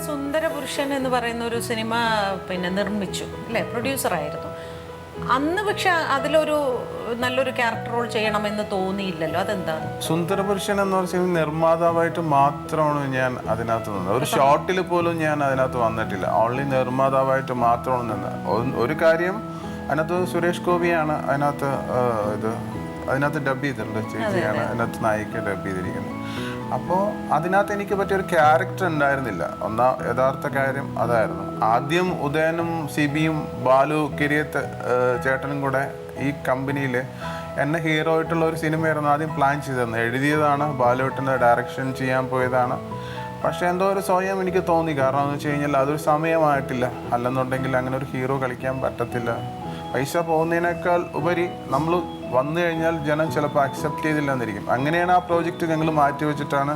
സുന്ദരപുരുഷൻ എന്ന് പറയുന്ന ഒരു സിനിമ പിന്നെ നിർമ്മിച്ചു അല്ലേ, പ്രൊഡ്യൂസറായിരുന്നു അന്ന്. പക്ഷെ അതിലൊരു നല്ലൊരു ക്യാരക്ടർ റോൾ ചെയ്യണമെന്ന് തോന്നിയില്ലല്ലോ, അതെന്താണ്? സുന്ദരപുരുഷൻ എന്ന് പറഞ്ഞ നിർമ്മാതാവായിട്ട് മാത്രമാണ് ഞാൻ അതിനകത്ത് നിന്നത്. ഒരു ഷോട്ടിൽ പോലും ഞാൻ അതിനകത്ത് വന്നിട്ടില്ല. ഓൺലി നിർമ്മാതാവായിട്ട് മാത്രമാണ് നിന്നത്. ഒരു കാര്യം, അതിനകത്ത് സുരേഷ് ഗോപിയാണ് അതിനകത്ത് ഡബ് ചെയ്തിട്ടുണ്ട്. ചേച്ചിയാണ് അതിനകത്ത് നായിക ഡബ് ചെയ്തിരിക്കുന്നത്. അപ്പോൾ അതിനകത്ത് എനിക്ക് പറ്റിയൊരു ക്യാരക്ടർ ഉണ്ടായിരുന്നില്ല. യഥാർത്ഥ കാര്യം അതായിരുന്നു. ആദ്യം ഉദയനും സിബിയും ബാലു കിരിയത്ത് ചേട്ടനും കൂടെ ഈ കമ്പനിയിൽ എന്നെ ഹീറോ ആയിട്ടുള്ള ഒരു സിനിമയായിരുന്നു ആദ്യം പ്ലാൻ ചെയ്തിരുന്നത്. എഴുതിയതാണ്, ബാലുവേട്ടൻ്റെ ഡയറക്ഷൻ ചെയ്യാൻ പോയതാണ്. പക്ഷേ എന്തോ ഒരു സ്വയം എനിക്ക് തോന്നി. കാരണം എന്ന് വെച്ച് കഴിഞ്ഞാൽ അതൊരു സമയമായിട്ടില്ല. അല്ലെന്നുണ്ടെങ്കിൽ അങ്ങനെ ഒരു ഹീറോ കളിക്കാൻ പറ്റത്തില്ല. പൈസ പോകുന്നതിനേക്കാൾ ഉപരി നമ്മൾ വന്നു കഴിഞ്ഞാൽ ജനം ചിലപ്പോൾ അക്സെപ്റ്റ് ചെയ്തില്ല എന്നിരിക്കും. അങ്ങനെയാണ് ആ പ്രോജക്റ്റ് ഞങ്ങൾ മാറ്റി വെച്ചിട്ടാണ്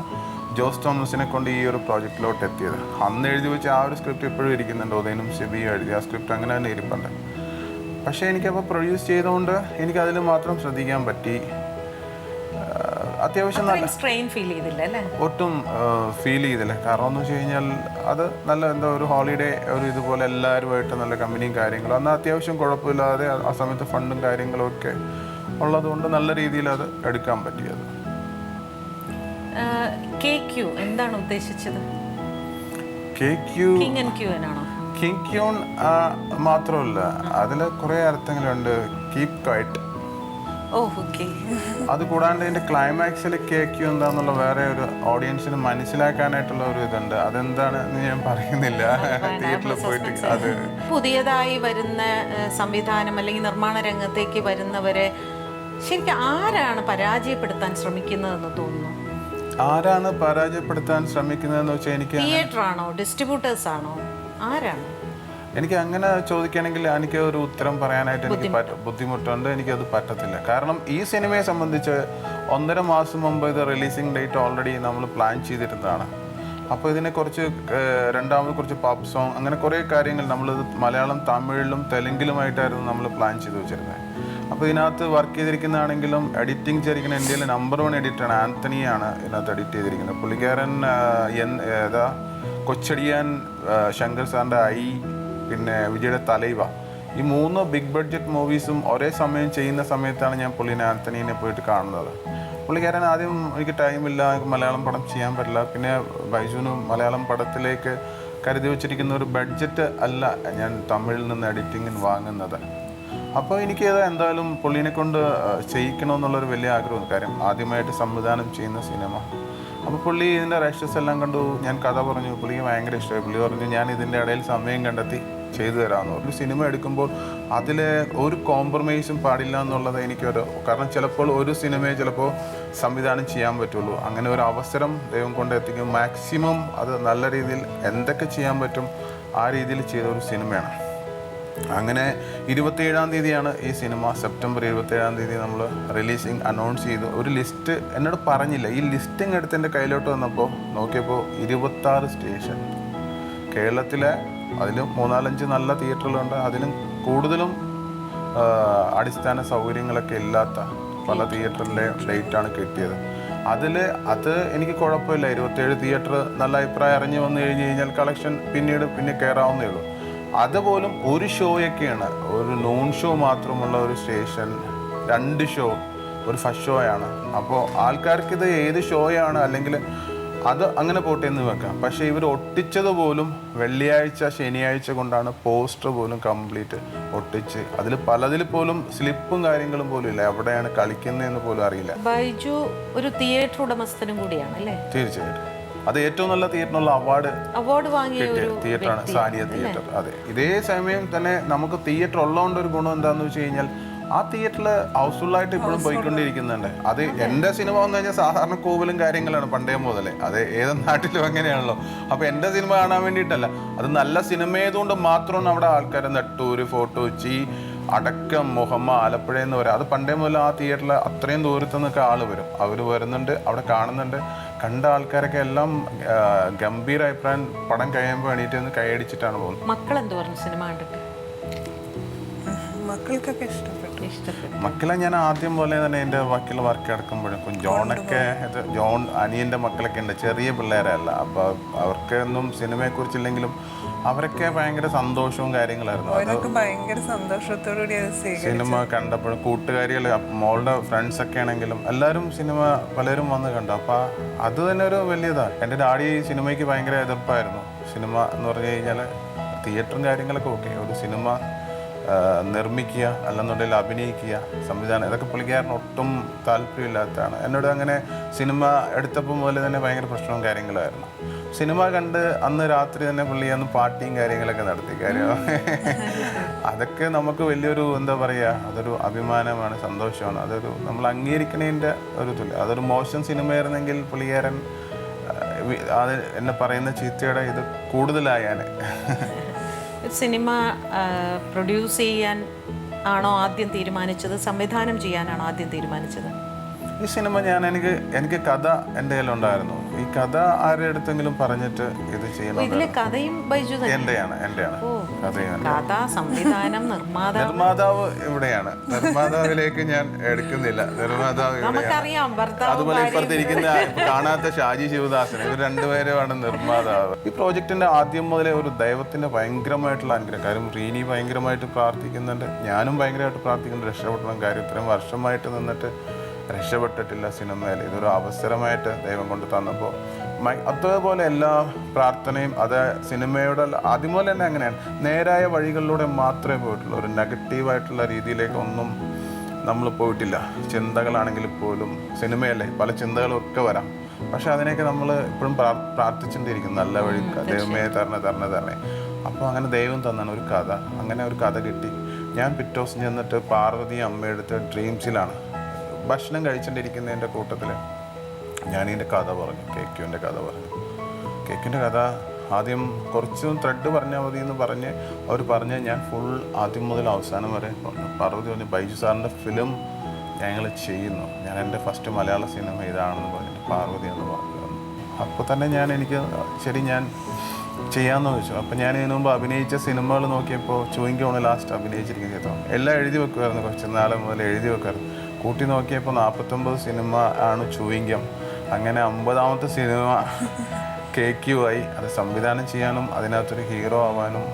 ജോസ് തോമസിനെ കൊണ്ട് ഈ ഒരു പ്രോജക്റ്റിലോട്ട് എത്തിയത്. അന്ന് എഴുതി വെച്ച ആ ഒരു സ്ക്രിപ്റ്റ് ഇപ്പോഴും ഇരിക്കുന്നുണ്ട്. ഉദയനും സിബിയും എഴുതി ആ സ്ക്രിപ്റ്റ് അങ്ങനെ തന്നെ ഇരിപ്പുണ്ട്. പക്ഷേ എനിക്കപ്പോൾ പ്രൊഡ്യൂസ് ചെയ്തുകൊണ്ട് എനിക്കതിൽ മാത്രം ശ്രദ്ധിക്കാൻ പറ്റി. അത്യാവശ്യം നല്ല സ്ട്രെയിൻ ഫീൽ ചെയ്തില്ല അല്ലേ? ഒട്ടും ഫീൽ ചെയ്തില്ല. കാരണം എന്ന് വെച്ച് കഴിഞ്ഞാൽ അത് നല്ല എന്താ ഒരു ഹോളിഡേ ഒരു ഇതുപോലെ എല്ലാവരുമായിട്ട് നല്ല കമ്പനിയും കാര്യങ്ങളും അന്ന് അത്യാവശ്യം കുഴപ്പമില്ലാതെ ആ സമയത്ത് ഫണ്ടും കാര്യങ്ങളും ഒക്കെ ഉള്ളതുകൊണ്ട് നല്ല രീതിയിൽ അത് എടുക്കാൻ പറ്റിയത്. എന്താണ് ഉദ്ദേശിച്ചത്? കിങ് ക്യൂൺ മാത്രമല്ല, അതിൽ കുറേ അർത്ഥങ്ങളുണ്ട്. Keep quiet. അത് കൂടാണ്ട് ഇതിന്റെ ക്ലൈമാക്സിൽ കേക്ക് എന്താന്നുള്ള വേറെ ഒരു ഓഡിയൻസിന് മനസ്സിലാക്കാനായിട്ടുള്ള ഒരു ഇതുണ്ട്. അതെന്താണെന്ന് ഞാൻ പറയുന്നില്ല, തിയേറ്ററിൽ പോയിട്ട്. അത് പുതിയതായി വരുന്ന സംവിധാനം അല്ലെങ്കിൽ നിർമ്മാണ രംഗത്തേക്ക് വരുന്നവരെ ശരിക്കും ആരാണ് പരാജയപ്പെടുത്താൻ ശ്രമിക്കുന്നതെന്ന് തോന്നുന്നു? ആരാണ് പരാജയപ്പെടുത്താൻ ശ്രമിക്കുന്നതെന്ന് വെച്ചാൽ എനിക്ക് തിയേറ്റർ ആണോ, ഡിസ്ട്രിബ്യൂട്ടേഴ്സ് ആണോ, ആരാണ്? എനിക്ക് അങ്ങനെ ചോദിക്കുകയാണെങ്കിൽ എനിക്ക് ഒരു ഉത്തരം പറയാനായിട്ട് എനിക്ക് ബുദ്ധിമുട്ടുണ്ട്. എനിക്കത് പറ്റത്തില്ല. കാരണം ഈ സിനിമയെ സംബന്ധിച്ച് 1.5 മാസം മുമ്പ് ഇത് റിലീസിങ് ഡേറ്റ് ഓൾറെഡി നമ്മൾ പ്ലാൻ ചെയ്തിരുന്നതാണ്. അപ്പോൾ ഇതിനെ കുറച്ച് രണ്ടാമത് കുറച്ച് പോപ്പ് സോങ് അങ്ങനെ കുറേ കാര്യങ്ങൾ നമ്മളിത് മലയാളം, തമിഴിലും തെലുങ്കിലുമായിട്ടായിരുന്നു നമ്മൾ പ്ലാൻ ചെയ്ത് വെച്ചിരുന്നത്. അപ്പോൾ ഇതിനകത്ത് വർക്ക് ചെയ്തിരിക്കുന്നതാണെങ്കിലും എഡിറ്റിംഗ് ചെയ്തിരിക്കുന്ന ഇന്ത്യയിലെ നമ്പർ 1 എഡിറ്ററാണ് ആന്റണിയാണ് ഇതിനകത്ത് എഡിറ്റ് ചെയ്തിരിക്കുന്നത്. പുള്ളിക്കാരൻ കൊച്ചടിയാൻ, ശങ്കർ സാറിൻ്റെ പിന്നെ വിജയുടെ തലൈവ, ഈ 3 ബിഗ് ബഡ്ജറ്റ് മൂവീസും ഒരേ സമയം ചെയ്യുന്ന സമയത്താണ് ഞാൻ ആന്റണീനെ പോയിട്ട് കാണുന്നത്. പുള്ളിക്കാരൻ ആദ്യം എനിക്ക് ടൈമില്ല, മലയാളം പടം ചെയ്യാൻ പറ്റില്ല. പിന്നെ ബൈജുവിന് മലയാളം പടത്തിലേക്ക് കരുതി വെച്ചിരിക്കുന്ന ഒരു ബഡ്ജറ്റ് അല്ല ഞാൻ തമിഴിൽ നിന്ന് എഡിറ്റിങ്ങിന് വാങ്ങുന്നത്. അപ്പോൾ എനിക്കത് എന്തായാലും പുള്ളിനെ കൊണ്ട് ചെയ്യിക്കണമെന്നുള്ളൊരു വലിയ ആഗ്രഹമുണ്ട്. കാര്യം ആദ്യമായിട്ട് സംവിധാനം ചെയ്യുന്ന സിനിമ. അപ്പോൾ പുള്ളി ഇതിൻ്റെ റെഷസ് എല്ലാം കണ്ടു. ഞാൻ കഥ പറഞ്ഞു, പുള്ളിക്ക് ഭയങ്കര ഇഷ്ടമായി. പുള്ളി പറഞ്ഞു ഞാൻ ഇതിൻ്റെ ഇടയിൽ സമയം കണ്ടെത്തി ചെയ്തു തരാമെന്ന്. ഒരു സിനിമ എടുക്കുമ്പോൾ അതിൽ ഒരു കോംപ്രമൈസും പാടില്ല എന്നുള്ളത് എനിക്കൊരു, കാരണം ചിലപ്പോൾ ഒരു സിനിമയെ ചിലപ്പോൾ സംവിധാനം ചെയ്യാൻ പറ്റുള്ളൂ. അങ്ങനെ ഒരു അവസരം ദൈവം കൊണ്ട് എത്തിക്കും. മാക്സിമം അത് നല്ല രീതിയിൽ എന്തൊക്കെ ചെയ്യാൻ പറ്റും ആ രീതിയിൽ ചെയ്ത ഒരു സിനിമയാണ്. അങ്ങനെ 27-ാം തീയതിയാണ് ഈ സിനിമ. സെപ്റ്റംബർ 27-ാം തീയതി നമ്മൾ റിലീസിങ് അനൗൺസ് ചെയ്തു. ഒരു ലിസ്റ്റ് എന്നോട് പറഞ്ഞില്ല. ഈ ലിസ്റ്റിംഗ് എടുത്ത് എൻ്റെ കയ്യിലോട്ട് വന്നപ്പോൾ നോക്കിയപ്പോൾ 26 സ്റ്റേഷൻ കേരളത്തിലെ, അതിലും 4-5 നല്ല തിയേറ്ററുകളുണ്ട്. അതിലും കൂടുതലും അടിസ്ഥാന സൗകര്യങ്ങളൊക്കെ ഇല്ലാത്ത പല തിയേറ്ററിൻ്റെ ഡേറ്റാണ് കിട്ടിയത്. അത് എനിക്ക് കുഴപ്പമില്ല. 27 തിയേറ്റർ നല്ല അഭിപ്രായം അറിഞ്ഞു വന്നു കഴിഞ്ഞാൽ കളക്ഷൻ പിന്നെ കയറാവുന്നേ ഉള്ളൂ. അതുപോലും ഒരു ഷോയൊക്കെയാണ്, ഒരു നോൺ ഷോ മാത്രമുള്ള ഒരു സ്റ്റേഷൻ, 2 ഷോ, ഒരു ഫസ്റ്റ് ഷോയാണ്. അപ്പോൾ ആൾക്കാർക്കിത് ഏത് ഷോയാണ് അല്ലെങ്കിൽ അത് അങ്ങനെ പോട്ടെ എന്ന് വെക്കാം. പക്ഷേ ഇവർ ഒട്ടിച്ചത് പോലും വെള്ളിയാഴ്ച ശനിയാഴ്ച കൊണ്ടാണ്. പോസ്റ്റർ പോലും കംപ്ലീറ്റ് ഒട്ടിച്ച് പലതിൽ പോലും സ്ലിപ്പും കാര്യങ്ങളും പോലും ഇല്ല. എവിടെയാണ് കളിക്കുന്നതെന്ന് പോലും അറിയില്ല. ബൈജു ഒരു തിയേറ്റർ ഉടമസ്ഥനും കൂടിയാണ് അല്ലേ? തീർച്ചയായിട്ടും. അത് ഏറ്റവും നല്ല തിയേറ്ററിനുള്ള അവാർഡ് വാങ്ങിയ തിയേറ്ററാണ് സാനിയ തിയേറ്റർ. അതെ. ഇതേ സമയം തന്നെ നമുക്ക് തിയേറ്റർ ഉള്ളതുകൊണ്ട് ഒരു ഗുണം എന്താണെന്ന് വെച്ച് കഴിഞ്ഞാൽ ആ തിയേറ്ററിൽ ഹൗസ്ഫുള്ളായിട്ട് ഇപ്പോഴും പോയിക്കൊണ്ടിരിക്കുന്നുണ്ട്. അത് എൻ്റെ സിനിമ വന്നു കഴിഞ്ഞാൽ സാധാരണ കോവിലും കാര്യങ്ങളാണ് പണ്ടേ മുതലേ. അത് ഏത് നാട്ടിലും അങ്ങനെയാണല്ലോ. അപ്പോൾ എൻ്റെ സിനിമ കാണാൻ വേണ്ടിയിട്ടല്ല, അത് നല്ല സിനിമ ആയതുകൊണ്ട് മാത്രമാണ് അവിടെ ആൾക്കാർ നെട്ടൂര്, ഫോർട്ട് കൊച്ചി അടക്കം, മുഹമ്മ, ആലപ്പുഴ എന്ന് വരാം. അത് പണ്ടേ മുതൽ ആ തിയേറ്ററിൽ അത്രയും ദൂരത്തു നിന്നൊക്കെ ആൾ വരും. അവർ വരുന്നുണ്ട്, അവിടെ കാണുന്നുണ്ട്. കണ്ട ആൾക്കാരൊക്കെ എല്ലാം ഗംഭീര അഭിപ്രായം പടം കഴിയുമ്പോൾ എണീറ്റ് നിന്ന് കൈയടിച്ചിട്ടാണ് പോകുന്നത്. മക്കൾ എന്ത് പറഞ്ഞു സിനിമ കണ്ടിട്ട്? മക്കൾക്കൊക്കെ ഇഷ്ടപ്പെട്ടു. മക്കളെ ഞാൻ ആദ്യം പോലെ തന്നെ എൻ്റെ ബാക്കിയുള്ള വർക്ക് എടുക്കുമ്പോഴേക്കും ജോണൊക്കെ ജോൺ അനിയൻ്റെ മക്കളൊക്കെ ഉണ്ട്, ചെറിയ പിള്ളേരല്ല. അപ്പോൾ അവർക്കൊന്നും സിനിമയെക്കുറിച്ചില്ലെങ്കിലും അവരൊക്കെ ഭയങ്കര സന്തോഷവും കാര്യങ്ങളായിരുന്നു. അവരൊക്കെ ഭയങ്കര സന്തോഷത്തോടുകൂടി അത് സ്വീകരിച്ചു. സിനിമ കണ്ടപ്പോഴും കൂട്ടുകാരികൾ, മോളുടെ ഫ്രണ്ട്സ് ഒക്കെ ആണെങ്കിലും എല്ലാവരും സിനിമ പലരും വന്ന് കണ്ടു. അപ്പോൾ അത് തന്നെ ഒരു വലിയതാണ്. എൻ്റെ ഡാഡി സിനിമയ്ക്ക് ഭയങ്കര എതിർപ്പായിരുന്നു. സിനിമ എന്ന് പറഞ്ഞു കഴിഞ്ഞാൽ തിയേറ്ററും കാര്യങ്ങളൊക്കെ ഓക്കെ, ഒരു സിനിമ നിർമ്മിക്കുക അല്ലെന്നുണ്ടെങ്കിൽ അഭിനയിക്കുക, സംവിധാനം, ഇതൊക്കെ പുള്ളിക്കാരന് ഒട്ടും താല്പര്യമില്ലാത്തതാണ്. എന്നോട് അങ്ങനെ സിനിമ എടുത്തപ്പോൾ മുതൽ തന്നെ ഭയങ്കര പ്രശ്നവും കാര്യങ്ങളായിരുന്നു. സിനിമ കണ്ട് അന്ന് രാത്രി തന്നെ പുള്ളി അന്ന് പാർട്ടിയും കാര്യങ്ങളൊക്കെ നടത്തി. കാര്യം അതൊക്കെ നമുക്ക് വലിയൊരു എന്താ പറയുക, അതൊരു അഭിമാനമാണ്, സന്തോഷമാണ്. അതൊരു നമ്മൾ അംഗീകരിക്കുന്നതിൻ്റെ ഒരു തുല്യം. അതൊരു മോശം സിനിമയായിരുന്നെങ്കിൽ പുള്ളിക്കാരൻ അത് എന്നെ പറയുന്ന ചീത്തയുടെ ഇത് കൂടുതലായാൽ. സിനിമ പ്രൊഡ്യൂസ് ചെയ്യാൻ ആണോ ആദ്യം തീരുമാനിച്ചത്, സംവിധാനം ചെയ്യാനാണോ ആദ്യം തീരുമാനിച്ചത്? ഈ സിനിമ എനിക്ക് കഥ എൻ്റെ കയ്യിലുണ്ടായിരുന്നു. ഈ കഥ ആരുടെ അടുത്തെങ്കിലും പറഞ്ഞിട്ട് ഇത് ചെയ്യണം. കഥയും ബൈജു എന്റെയാണ് കഥ, സംവിധാനം, നിർമ്മാതാവ് ഇവിടെയാണ്. നിർമ്മാതാവിലേക്ക് ഞാൻ എടുക്കുന്നില്ല. നിർമ്മാതാവ് നമുക്കറിയാം. അതുപോലെ ഇപ്പുറത്തിരിക്കുന്ന കാണാത്ത ഷാജി ശിവദാസൻ, ഇവർ രണ്ടുപേരുമാണ് നിർമ്മാതാവ്. ഈ പ്രോജക്റ്റിന്റെ ആദ്യം മുതലേ ഒരു ദൈവത്തിന്റെ ഭയങ്കരമായിട്ടുള്ള അനുഗ്രഹം. കാര്യം റീനി ഭയങ്കരമായിട്ട് പ്രാർത്ഥിക്കുന്നുണ്ട്, ഞാനും ഭയങ്കരമായിട്ട് പ്രാർത്ഥിക്കുന്നുണ്ട് രക്ഷപ്പെടണം. കാര്യം ഇത്രയും വർഷമായിട്ട് നിന്നിട്ട് രക്ഷപ്പെട്ടിട്ടില്ല സിനിമയിൽ. ഇതൊരു അവസരമായിട്ട് ദൈവം കൊണ്ട് തന്നപ്പോൾ അതേപോലെ എല്ലാ പ്രാർത്ഥനയും അത് സിനിമയുടെ ആദ്യം പോലെ തന്നെ അങ്ങനെയാണ്. നേരായ വഴികളിലൂടെ മാത്രമേ പോയിട്ടുള്ളൂ. ഒരു നെഗറ്റീവായിട്ടുള്ള രീതിയിലേക്കൊന്നും നമ്മൾ പോയിട്ടില്ല. ചിന്തകളാണെങ്കിൽ പോലും സിനിമയല്ലേ, പല ചിന്തകളൊക്കെ വരാം. പക്ഷെ അതിനെയൊക്കെ നമ്മൾ എപ്പോഴും പ്രാർത്ഥിച്ചുകൊണ്ടിരിക്കും, നല്ല വഴി ദൈവമേ തരണേ. അപ്പോൾ അങ്ങനെ ദൈവം തന്നാണ് ഒരു കഥ. അങ്ങനെ ഒരു കഥ കിട്ടി. ഞാൻ പിറ്റേ ദിവസം ചെന്നിട്ട് പാർവതി അമ്മയെടുത്ത് ഡ്രീംസിലാണ് ഭക്ഷണം കഴിച്ചുകൊണ്ടിരിക്കുന്നതിൻ്റെ കൂട്ടത്തിൽ ഞാനിതിൻ്റെ കഥ പറഞ്ഞു, കേക്കുവിൻ്റെ കഥ പറഞ്ഞു. കേക്കിൻ്റെ കഥ ആദ്യം കുറച്ച് ത്രെഡ് പറഞ്ഞാൽ മതി എന്ന് പറഞ്ഞ് അവർ പറഞ്ഞ് ഞാൻ ഫുൾ ആദ്യം മുതൽ അവസാനം വരെ പറഞ്ഞു. പാർവതി പറഞ്ഞു, ബൈജു സാറിൻ്റെ ഫിലിം ഞങ്ങൾ ചെയ്യുന്നു, ഞാൻ എൻ്റെ ഫസ്റ്റ് മലയാള സിനിമ ഇതാണെന്ന് പറഞ്ഞിട്ട് പാർവതി എന്ന് പറഞ്ഞു. അപ്പോൾ തന്നെ എനിക്ക് ശരി ഞാൻ ചെയ്യാമെന്ന് ചോദിച്ചു. അപ്പം ഞാൻ ഇതിനു മുമ്പ് അഭിനയിച്ച സിനിമകൾ നോക്കിയപ്പോൾ ചൂയിങ്കോണ് ലാസ്റ്റ് അഭിനയിച്ചിരിക്കുന്നത് എല്ലാം എഴുതി വെക്കുമായിരുന്നു. കുറച്ച് നാൾ മുതൽ എഴുതി വെക്കുമായിരുന്നു. കൂട്ടി നോക്കിയപ്പോൾ 49 സിനിമ ആണ് ചൂയിങ്കം. അങ്ങനെ 50ാമത്തെ സിനിമ കേക്കുമായി. അത് സംവിധാനം ചെയ്യാനും അതിനകത്തൊരു ഹീറോ ആവാനും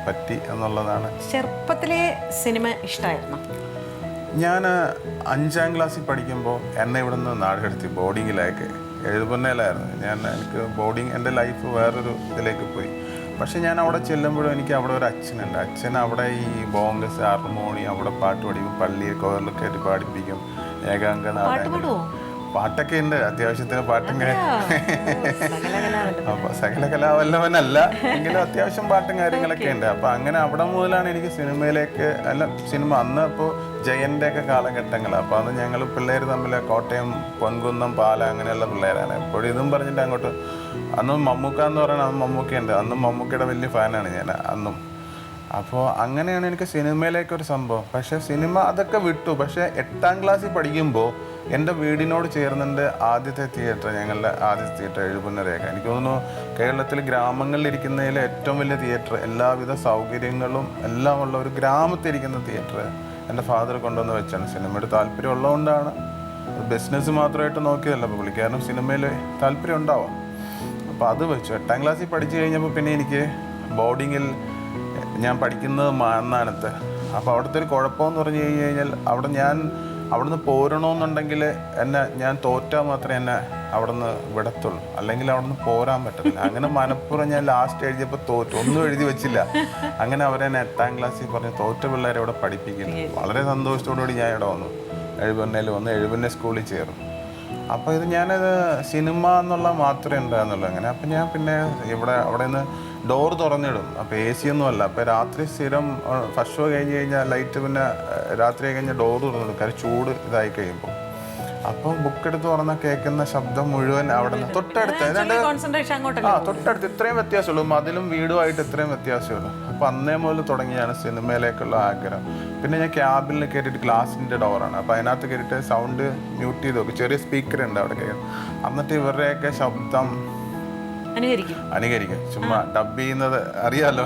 പറ്റി എന്നുള്ളതാണ്. ചെറുപ്പത്തിലെ സിനിമ ഇഷ്ടമായിരുന്നു. ഞാൻ 5ാം ക്ലാസ്സിൽ പഠിക്കുമ്പോൾ എന്നെ ഇവിടെ നിന്ന് നാടുകടത്തി ബോർഡിങ്ങിലേക്ക്. എഴുപന്നേലായിരുന്നു എനിക്ക് ബോർഡിങ്. എൻ്റെ ലൈഫ് വേറൊരു ഇതിലേക്ക് പോയി. പക്ഷെ ഞാൻ അവിടെ ചെല്ലുമ്പോഴും എനിക്ക് അവിടെ ഒരു അച്ഛനുണ്ട്. അച്ഛൻ അവിടെ ഈ ബോങ്കസ്, ഹാർമോണി, അവിടെ പാട്ട് പഠിക്കും, പള്ളിയിൽ കോറിലൊക്കെ ആയിട്ട് പാടിപ്പിക്കും. ഏകാംഗ നാടകം, പാട്ടൊക്കെ ഉണ്ട്, അത്യാവശ്യത്തിന് പാട്ടും അപ്പോൾ സകല കലാവല്ലവനല്ല എങ്കിലും അത്യാവശ്യം പാട്ടും കാര്യങ്ങളൊക്കെ ഉണ്ട്. അപ്പോൾ അങ്ങനെ അവിടെ മുതലാണ് എനിക്ക് സിനിമയിലേക്ക് സിനിമ. അന്ന് അപ്പോൾ ജയൻ്റെ ഒക്കെ കാലഘട്ടങ്ങളാണ്. അപ്പോൾ അന്ന് ഞങ്ങൾ പിള്ളേർ തമ്മിൽ കോട്ടയം, പൊൻകുന്നം, പാല അങ്ങനെയുള്ള പിള്ളേരാണ്. എപ്പോഴും ഇതും പറഞ്ഞിട്ട് അങ്ങോട്ട്. അന്നും മമ്മൂക്ക എന്ന് പറയുന്നത് അന്ന് മമ്മൂക്കയുണ്ട്. അന്നും മമ്മൂക്കയുടെ വലിയ ഫാനാണ് ഞാൻ അന്നും. അപ്പോൾ അങ്ങനെയാണ് എനിക്ക് സിനിമയിലേക്കൊരു സംഭവം. പക്ഷേ സിനിമ അതൊക്കെ വിട്ടു. പക്ഷേ 8ാം ക്ലാസ്സിൽ പഠിക്കുമ്പോൾ എൻ്റെ വീടിനോട് ചേർന്നിട്ട് ആദ്യത്തെ തിയേറ്റർ, ഞങ്ങളുടെ ആദ്യത്തെ തിയേറ്റർ എഴുപുന്നരേഖ. എനിക്ക് തോന്നുന്നു കേരളത്തിൽ ഗ്രാമങ്ങളിലിരിക്കുന്നതിൽ ഏറ്റവും വലിയ തിയേറ്റർ, എല്ലാവിധ സൗകര്യങ്ങളും എല്ലാം ഉള്ള ഒരു ഗ്രാമത്തിരിക്കുന്ന തിയേറ്റർ എൻ്റെ ഫാദർ കൊണ്ടുവന്ന് വെച്ചാണ്. സിനിമയുടെ താല്പര്യം ഉള്ളതുകൊണ്ടാണ്. ബിസിനസ് മാത്രമായിട്ട് നോക്കിയതല്ല, അപ്പോൾ പുള്ളിക്കാരനും സിനിമയിൽ താല്പര്യം ഉണ്ടാവാം. അപ്പോൾ അത് വെച്ചു. 8ാം ക്ലാസ്സിൽ പഠിച്ചു കഴിഞ്ഞപ്പോൾ പിന്നെ എനിക്ക് ബോർഡിങ്ങിൽ ഞാൻ പഠിക്കുന്നത് മാന്നാനത്ത്. അപ്പോൾ അവിടുത്തെ ഒരു കുഴപ്പമെന്ന് പറഞ്ഞു കഴിഞ്ഞാൽ അവിടുന്ന് പോരണമെന്നുണ്ടെങ്കിൽ ഞാൻ തോറ്റാൽ മാത്രമേ എന്നെ അവിടുന്ന് വിടത്തുള്ളൂ, അല്ലെങ്കിൽ അവിടുന്ന് പോരാൻ പറ്റത്തില്ല. അങ്ങനെ മനപ്പുറം ഞാൻ ലാസ്റ്റ് എഴുതിയപ്പോൾ തോറ്റു, ഒന്നും എഴുതി വെച്ചില്ല. അങ്ങനെ അവരെന്നെ 8ാം ക്ലാസ്സിൽ പറഞ്ഞ് തോറ്റ പിള്ളേരെ ഇവിടെ പഠിപ്പിക്കില്ല. വളരെ സന്തോഷത്തോടുകൂടി ഞാൻ ഇവിടെ വന്നു. എഴുപന്നയിൽ വന്ന് എഴുപന്ന സ്കൂളിൽ ചേർന്നു. അപ്പോൾ ഞാനത് സിനിമ എന്നുള്ള മാത്രമേ ഉണ്ടായിരുന്നുള്ളൂ അങ്ങനെ. അപ്പം ഞാൻ പിന്നെ അവിടെ നിന്ന് ഡോർ തുറന്നിടും. അപ്പോൾ AC ഒന്നും അല്ല. അപ്പോൾ രാത്രി സ്ഥിരം ഫസ്റ്റ് ഷോ കഴിഞ്ഞ് കഴിഞ്ഞാൽ ലൈറ്റ്, പിന്നെ രാത്രി കഴിഞ്ഞാൽ ഡോർ തുറന്നിടും. കാര്യം ചൂട് ഇതായി കഴിയുമ്പോൾ. അപ്പോൾ ബുക്കെടുത്ത് തുറന്നാൽ കേൾക്കുന്ന ശബ്ദം മുഴുവൻ അവിടെ നിന്ന് തൊട്ടടുത്ത് തൊട്ടടുത്ത് ഇത്രയും വ്യത്യാസമുള്ളൂ. മതിലും വീടുമായിട്ട് ഇത്രയും വ്യത്യാസമുള്ളൂ. അപ്പോൾ അന്നേ മുതൽ തുടങ്ങിയാണ് സിനിമയിലേക്കുള്ള ആഗ്രഹം. പിന്നെ ഞാൻ ക്യാബിനിൽ കയറിയിട്ട് ഗ്ലാസിൻ്റെ ഡോറാണ്. അപ്പോൾ അതിനകത്ത് കയറിയിട്ട് സൗണ്ട് മ്യൂട്ട് ചെയ്ത് നോക്കും. ചെറിയ സ്പീക്കർ ഉണ്ട് അവിടെ കയറി. എന്നിട്ട് ഇവരുടെയൊക്കെ ശബ്ദം അനുകരിക്കും. ചുമ്മാ ഡബ് ചെയ്യുന്നത് അറിയാലോ.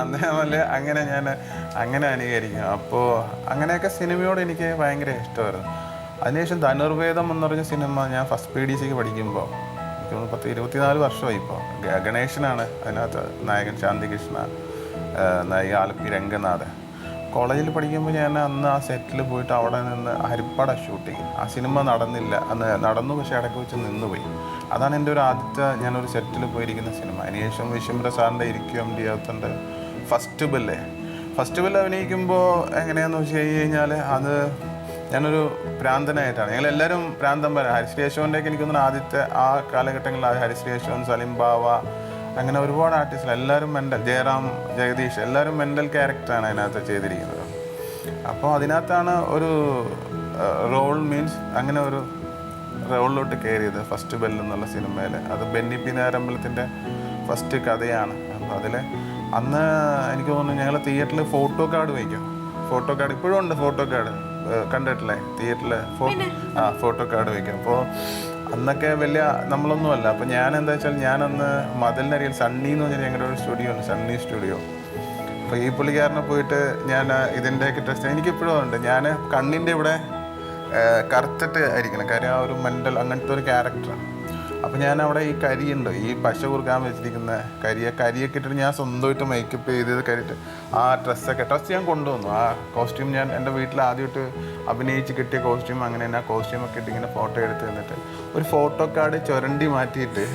അതേപോലെ അങ്ങനെ അനുകരിക്കും. അപ്പോൾ അങ്ങനെയൊക്കെ സിനിമയോട് എനിക്ക് ഭയങ്കര ഇഷ്ടമായിരുന്നു. അതിനുശേഷം ധനുർവേദം എന്ന് പറഞ്ഞ സിനിമ ഞാൻ ഫസ്റ്റ് PDC പഠിക്കുമ്പോൾ, എനിക്ക് 24 വർഷമായി ഇപ്പോൾ. ഗണേശനാണ് അതിനകത്ത് നായകൻ, ശാന്തികൃഷ്ണ നായിക, ആലപ്പി രംഗനാഥ്. കോളേജിൽ പഠിക്കുമ്പോൾ ഞാൻ അന്ന് ആ സെറ്റിൽ പോയിട്ട് അവിടെ നിന്ന് ഹരിപ്പാട ഷൂട്ടിങ്. ആ സിനിമ നടന്നില്ല, അന്ന് നടന്നു, പക്ഷേ ഇടയ്ക്ക് വെച്ച് നിന്നുപോയി. അതാണ് എൻ്റെ ഒരു ആദ്യത്തെ ഞാനൊരു സെറ്റിൽ പോയിരിക്കുന്ന സിനിമ. അതിനുശേഷം വിശ്വംഭര സാറിൻ്റെ ഇരിക്കും MD ഔത്തൻ്റെ ഫസ്റ്റ് ബെല്ല് അഭിനയിക്കുമ്പോൾ എങ്ങനെയാണെന്ന് വെച്ച് കഴിഞ്ഞാൽ അത് ഞാനൊരു ഭ്രാന്തനായിട്ടാണ്. ഞങ്ങളെല്ലാവരും ഭ്രാന്തന്മാരാണ്. ഹരിശ്രീ യശോൻ്റെയൊക്കെ എനിക്കൊന്നും ആദ്യത്തെ ആ കാലഘട്ടങ്ങളിൽ ഹരിശ്രീ യശോൻ, സലിം ബാവ, അങ്ങനെ ഒരുപാട് ആർട്ടിസ്റ്റുകൾ എല്ലാവരും മെൻ്റൽ, ജയറാം, ജഗദീഷ്, എല്ലാവരും മെൻ്റൽ ക്യാരക്ടറാണ് അതിനകത്ത് ചെയ്തിരിക്കുന്നത്. അപ്പോൾ അതിനകത്താണ് ഒരു റോൾ മീൻസ് അങ്ങനെ ഒരു റോളിലോട്ട് കയറിയത് ഫസ്റ്റ് ബെല്ല് എന്നുള്ള സിനിമയിൽ. അത് ബെന്നി പി നേരമ്പലത്തിൻ്റെ ഫസ്റ്റ് കഥയാണ്. അപ്പോൾ അതിൽ അന്ന് എനിക്ക് തോന്നുന്നു ഞങ്ങൾ തിയേറ്ററിൽ ഫോട്ടോ കാർഡ് വയ്ക്കും. ഫോട്ടോ കാർഡ് ഇപ്പോഴും ഉണ്ട്, ഫോട്ടോ കാർഡ് കണ്ടിട്ടില്ലേ തിയേറ്ററിൽ? ഫോട്ടോ കാർഡ് വയ്ക്കും. അപ്പോൾ അന്നൊക്കെ വലിയ നമ്മളൊന്നുമല്ല. അപ്പോൾ ഞാൻ എന്താ വെച്ചാൽ ഞാനന്ന് മതിലിനരിയിൽ സണ്ണി എന്ന് പറഞ്ഞാൽ ഞങ്ങളുടെ ഒരു സ്റ്റുഡിയോ ഉണ്ട്, സണ്ണി സ്റ്റുഡിയോ. അപ്പോൾ ഈ പുള്ളിക്കാരനെ പോയിട്ട് ഞാൻ ഇതിൻ്റെയൊക്കെ ടെസ്റ്റ് എനിക്കിപ്പോഴും ഉണ്ട്. ഞാൻ കണ്ണിൻ്റെ ഇവിടെ കറുത്തിട്ട് ആയിരിക്കണം, കാര്യം ആ ഒരു മെൻ്റൽ അങ്ങനത്തെ ഒരു ക്യാരക്ടറാണ്. അപ്പോൾ ഞാൻ അവിടെ ഈ കരിയുണ്ട്, ഈ പശ കുറുക്കാൻ വെച്ചിരിക്കുന്ന കരിയൊക്കെ ഇട്ടിട്ട് ഞാൻ സ്വന്തമായിട്ട് മേക്കപ്പ് ചെയ്ത് കരിയിട്ട് ആ ഡ്രസ്സ് ഞാൻ കൊണ്ടുവന്നു. ആ കോസ്റ്റ്യൂം ഞാൻ എൻ്റെ വീട്ടിൽ ആദ്യമായിട്ട് അഭിനയിച്ച് കിട്ടിയ കോസ്റ്റ്യൂം. അങ്ങനെ തന്നെ ആ കോസ്റ്റ്യൂമൊക്കെ ഇട്ട് ഇങ്ങനെ ഫോട്ടോ എടുത്ത് തന്നിട്ട് ഒരു ഫോട്ടോ കാർഡ് ചുരണ്ടി മാറ്റിയിട്ട്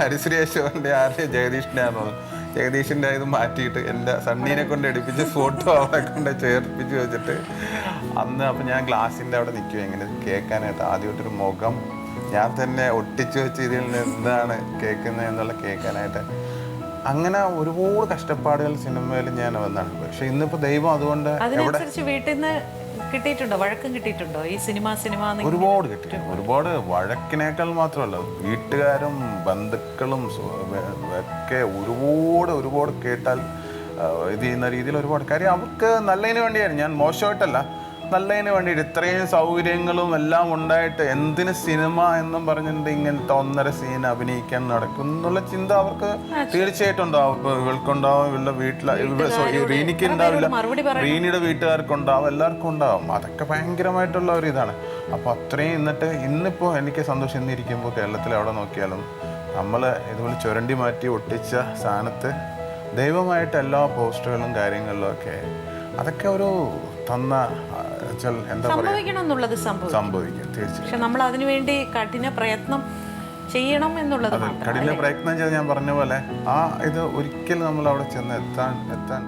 ഹരിശ്രീ യശോൻ്റെ ആരുടെ ജഗദീഷിൻ്റെ ആണെന്ന് തോന്നുന്നു, ജഗദീഷിൻ്റെ ഇത് മാറ്റിയിട്ട് എൻ്റെ സണ്ണീനെ കൊണ്ട് എടുപ്പിച്ച് ഫോട്ടോ അവിടെ കൊണ്ട് ചേർപ്പിച്ച് വെച്ചിട്ട് അന്ന് അപ്പോൾ ഞാൻ ഗ്ലാസിൻ്റെ അവിടെ നിൽക്കുക ഇങ്ങനെ കേൾക്കാനായിട്ട്. ആദ്യമായിട്ടൊരു മുഖം ഞാൻ തന്നെ ഒട്ടിച്ചു വെച്ച് ഇതിൽ നിന്ന് എന്താണ് കേൾക്കുന്നത് എന്നുള്ള കേൾക്കാനായിട്ട്. അങ്ങനെ ഒരുപാട് കഷ്ടപ്പാടുകൾ സിനിമയിൽ ഞാൻ വന്നാണ്. പക്ഷെ ഇന്നിപ്പോൾ ദൈവം അതുകൊണ്ട് വീട്ടിൽ നിന്ന് കിട്ടിയിട്ടുണ്ടോ, വഴക്കം കിട്ടിയിട്ടുണ്ടോ ഈ സിനിമ? ഒരുപാട് കിട്ടി. ഒരുപാട് വഴക്കിനേക്കാൾ മാത്രമല്ല, വീട്ടുകാരും ബന്ധുക്കളും ഒക്കെ ഒരുപാട് കേട്ടാൽ ഇത് ചെയ്യുന്ന രീതിയിൽ ഒരുപാട് കാര്യം. അവർക്ക് നല്ലതിന് വേണ്ടിയായിരുന്നു, ഞാൻ മോശമായിട്ടല്ല, നല്ലതിന് വേണ്ടിയിട്ട്. ഇത്രയും സൗകര്യങ്ങളും എല്ലാം ഉണ്ടായിട്ട് എന്തിന് സിനിമ എന്നും പറഞ്ഞിട്ട് ഇങ്ങനത്തെ 1.5 സീൻ അഭിനയിക്കാൻ നടക്കും എന്നുള്ള ചിന്ത അവർക്ക് തീർച്ചയായിട്ടും ഉണ്ടാവും. ഇപ്പോൾ ഇവൾക്കുണ്ടാവും, ഇവളുടെ റീനിക്ക് ഉണ്ടാവില്ല, റീനിയുടെ വീട്ടുകാർക്കുണ്ടാവും, എല്ലാവർക്കും ഉണ്ടാവും. അതൊക്കെ ഭയങ്കരമായിട്ടുള്ള ഒരു ഇതാണ്. അപ്പോൾ അത്രയും ഇന്നിപ്പോൾ എനിക്ക് സന്തോഷം. ഇന്നിരിക്കുമ്പോൾ കേരളത്തിൽ എവിടെ നോക്കിയാലും നമ്മൾ ഇതുപോലെ ചുരണ്ടി മാറ്റി ഒട്ടിച്ച സ്ഥാനത്ത് ദൈവമായിട്ട് എല്ലാ പോസ്റ്ററുകളും കാര്യങ്ങളിലും ഒക്കെ അതൊക്കെ ഒരു തന്ന എന്താ പറയുക, സംഭവിക്കും തീർച്ചയായും. പക്ഷെ നമ്മൾ അതിനുവേണ്ടി കഠിന പ്രയത്നം ചെയ്യണം എന്നുള്ളത്. കഠിന പ്രയത്നം ചെയ്ത് ഞാൻ പറഞ്ഞ പോലെ ആ ഇത് ഒരിക്കലും നമ്മൾ അവിടെ ചെന്ന് എത്താൻ